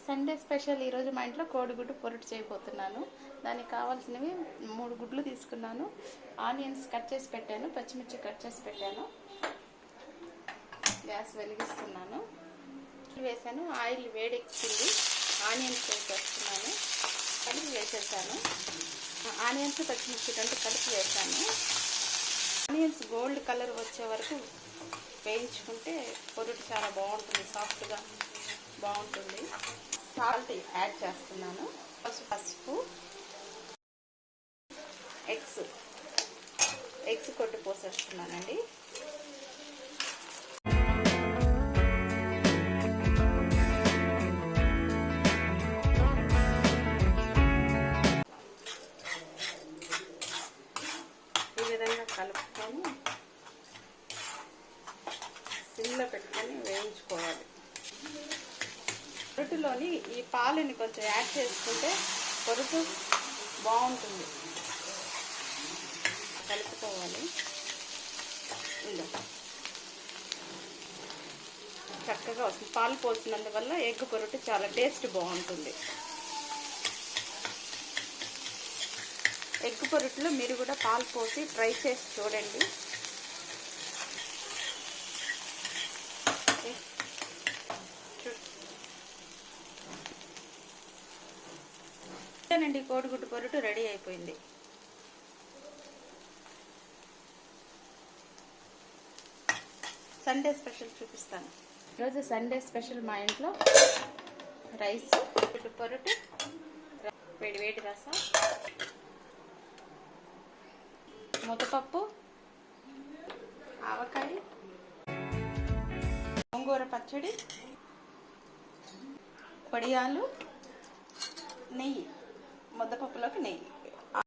Sunday special ఈరోజు మా ఇంట్లో కోడిగుడ్డు పొరుటు చేయబోతున్నాను. దానికి కావాల్సినవి 3 గుడ్లు తీసుకున్నాను. ఆనియన్స్ కట్ చేసి పెట్టాను, పచ్చిమిర్చి కట్ చేసి పెట్టాను. గ్యాస్ వెలిగిస్తున్నాను, వేసాను. ఆయిల్ వేడెక్కింది, ఆనియన్స్ వేసేస్తున్నాను. కలిపి వేసేసాను. ఆనియన్స్ పచ్చిమిర్చి రెండు కలిపి వేసాను. ఆనియన్స్ గోల్డ్ కలర్ వచ్చే వరకు వేయించుకుంటే పొరుటు చాలా బాగుంటుంది, సాఫ్ట్గా బాగుంటుంది. సాల్ట్ యాడ్ చేస్తున్నాను. పసుపు, ఎగ్స్ కొట్టి పోసేస్తున్నానండి. ఈ విధంగా కలుపుకొని సిమ్లో పెట్టుకొని వేయించుకోవాలి. పొరుటులోని ఈ పాలని కొంచెం యాడ్ చేసుకుంటే పొరుటు బాగుంటుంది. కలుపుకోవాలి. ఇలా చక్కగా వస్తుంది. పాలు పోసినందువల్ల ఎగ్ పొరుటు చాలా టేస్ట్ బాగుంటుంది. ఎగ్ పొరుటులో మీరు కూడా పాలు పోసి ట్రై చేసి చూడండి. అండి, కోడిగుడ్డు పొరుటు రెడీ అయిపోయింది. సండే స్పెషల్ చూపిస్తాను. ఈరోజు సండే స్పెషల్ మా ఇంట్లో రైస్, గుడ్డు పొరుటు, వేడి వేడి రసం, ముద్దపప్పు, ఆవకాయ, గోంగూర పచ్చడి, వడియాలు, నెయ్యి. ముద్దపప్పులోకి నెయ్యి.